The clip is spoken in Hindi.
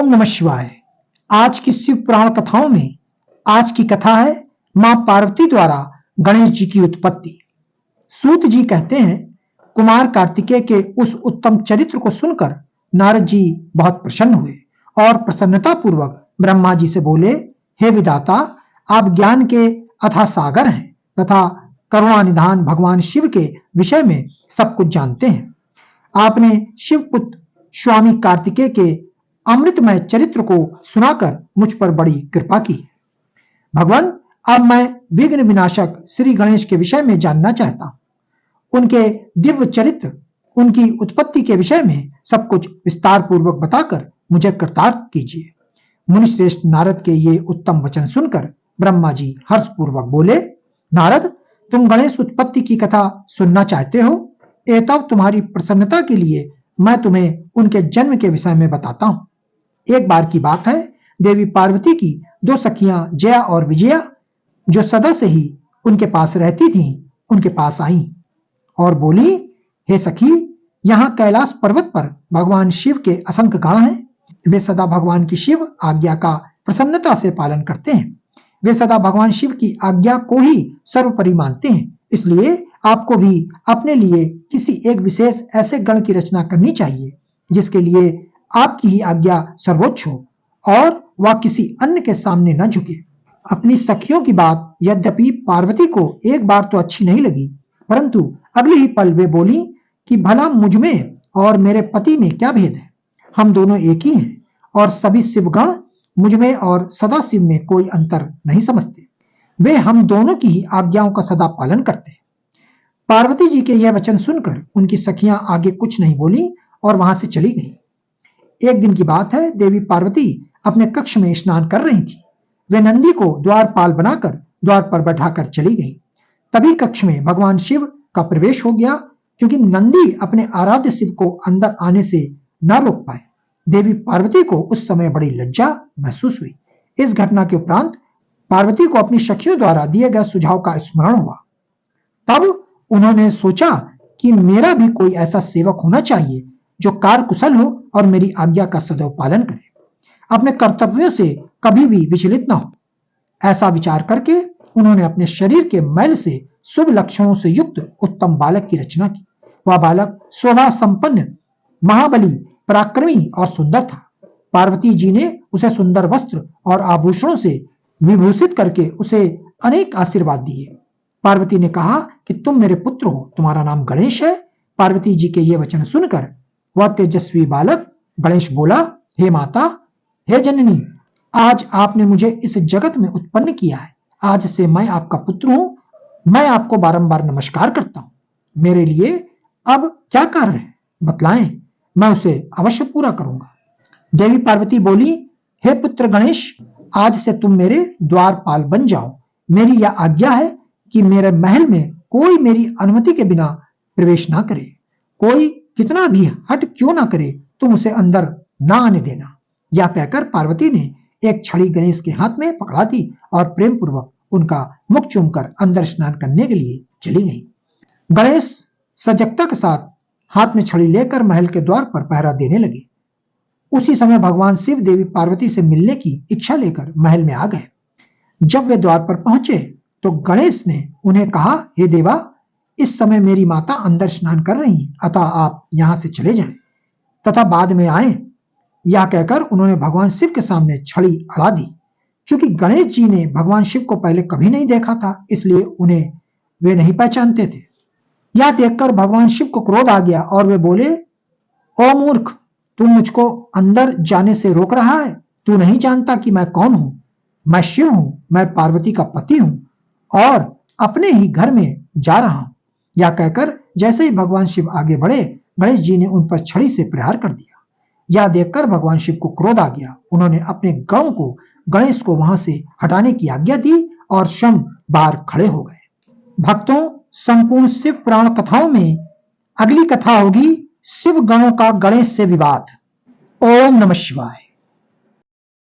ओम नमः शिवाय। आज की शिव पुराण कथाओं में आज की कथा है मां पार्वती द्वारा गणेश जी की उत्पत्ति। सूत जी कहते हैं, कुमार कार्तिकेय के उस उत्तम चरित्र को सुनकर नारद जी बहुत प्रसन्न हुए और प्रसन्नता पूर्वक ब्रह्मा जी से बोले, हे विधाता, आप ज्ञान के अथाह सागर हैं तथा करुणा निधान भगवान शिव के विषय में सब कुछ जानते हैं। आपने शिवपुत्र स्वामी कार्तिकेय के अमृतमय चरित्र को सुनाकर मुझ पर बड़ी कृपा की। भगवान, अब मैं विघ्न विनाशक श्री गणेश के विषय में जानना चाहता हूं। उनके दिव्य चरित्र, उनकी उत्पत्ति के विषय में सब कुछ विस्तार पूर्वक बताकर मुझे कृतार्थ कीजिए। मुनिश्रेष्ठ नारद के ये उत्तम वचन सुनकर ब्रह्मा जी हर्षपूर्वक बोले, नारद, तुम गणेश उत्पत्ति की कथा सुनना चाहते हो? एतव तुम्हारी प्रसन्नता के लिए मैं तुम्हें उनके जन्म के विषय में बताता हूं। एक बार की बात है, देवी पार्वती की दो सखियां जया और विजया, जो सदा से ही उनके पास रहती थीं, उनके पास आईं और बोली, हे सखी, यहाँ कैलाश पर्वत पर भगवान शिव के असंख्य गण हैं। वे सदा भगवान की शिव आज्ञा का प्रसन्नता से पालन करते हैं। वे सदा भगवान शिव की आज्ञा को ही सर्वोपरि मानते हैं। इसलिए आपको भी अपने लिए किसी एक विशेष ऐसे गण की रचना करनी चाहिए जिसके लिए आपकी ही आज्ञा सर्वोच्च हो और वह किसी अन्य के सामने न झुके। अपनी सखियों की बात यद्यपि पार्वती को एक बार तो अच्छी नहीं लगी, परंतु अगले ही पल वे बोली कि भला मुझ में और मेरे पति में क्या भेद है? हम दोनों एक ही हैं और सभी शिवगण मुझ में और सदा शिव में कोई अंतर नहीं समझते। वे हम दोनों की ही आज्ञाओं का सदा पालन करते हैं। पार्वती जी के यह वचन सुनकर उनकी सखियां आगे कुछ नहीं बोली और वहां से चली गई। एक दिन की बात है, देवी पार्वती अपने कक्ष में स्नान कर रही थी। वे नंदी को द्वारपाल बनाकर द्वार पर बैठाकर चली गई। तभी कक्ष में भगवान शिव का प्रवेश हो गया, क्योंकि नंदी अपने आराध्य शिव को अंदर आने से न रोक पाए। देवी पार्वती को उस समय बड़ी लज्जा महसूस हुई। इस घटना के उपरांत पार्वती को अपनी सखियों द्वारा दिए गए सुझाव का स्मरण हुआ। तब उन्होंने सोचा कि मेरा भी कोई ऐसा सेवक होना चाहिए जो कार्य कुशल हो और मेरी आज्ञा का सदैव पालन करे, अपने कर्तव्यों से कभी भी विचलित न हो। ऐसा विचार करके उन्होंने अपने शरीर के मैल से शुभ लक्षणों से युक्त उत्तम बालक की रचना की। वह बालक शोभा संपन्न, महाबली, पराक्रमी और सुंदर था। पार्वती जी ने उसे सुंदर वस्त्र और आभूषणों से विभूषित करके उसे अनेक आशीर्वाद दिए। पार्वती ने कहा कि तुम मेरे पुत्र हो, तुम्हारा नाम गणेश है। पार्वती जी के ये वचन सुनकर वह तेजस्वी बालक गणेश बोला, हे माता, हे जननी, आज आपने मुझे इस जगत में उत्पन्न किया है। आज से मैं आपका पुत्र हूं। मैं आपको बारंबार नमस्कार करता हूं। मेरे लिए अब क्या कार्य है, बतलाएं, मैं उसे अवश्य पूरा करूंगा। देवी पार्वती बोली, हे पुत्र गणेश, आज से तुम मेरे द्वारपाल बन जाओ। मेरी यह आज्ञा है कि मेरे महल में कोई मेरी अनुमति के बिना प्रवेश ना करे। कोई कितना भी हट क्यों ना करे, तुम उसे अंदर ना आने देना। यह कहकर पार्वती ने एक छड़ी गणेश के हाथ में पकड़ा दी और प्रेम पूर्वक उनका मुख चूमकर अंदर स्नान करने के लिए चली गई। गणेश सजगता के साथ हाथ में छड़ी लेकर महल के द्वार पर पहरा देने लगे। उसी समय भगवान शिव देवी पार्वती से मिलने की इच्छा लेकर महल में आ गए। जब वे द्वार पर पहुंचे तो गणेश ने उन्हें कहा, हे देवा, इस समय मेरी माता अंदर स्नान कर रही हैं, अतः आप यहां से चले जाएं तथा बाद में आए। यह कहकर उन्होंने भगवान शिव के सामने छड़ी अड़ा दी। क्योंकि गणेश जी ने भगवान शिव को पहले कभी नहीं देखा था, इसलिए उन्हें वे नहीं पहचानते थे। यह देखकर भगवान शिव को क्रोध आ गया और वे बोले, ओ मूर्ख, तू मुझको अंदर जाने से रोक रहा है। तू नहीं जानता कि मैं कौन हूं। मैं शिव हूं, मैं पार्वती का पति हूं और अपने ही घर में जा रहा हूं। यह कहकर जैसे ही भगवान शिव आगे बढ़े, गणेश जी ने उन पर छड़ी से प्रहार कर दिया। यह देखकर भगवान शिव को क्रोध आ गया। उन्होंने अपने गणों को गणेश को वहां से हटाने की आज्ञा दी और स्वयं बाहर खड़े हो गए। भक्तों, संपूर्ण शिव पुराण कथाओं में अगली कथा होगी शिव गणों का गणेश से विवाद। ओम नमः शिवाय।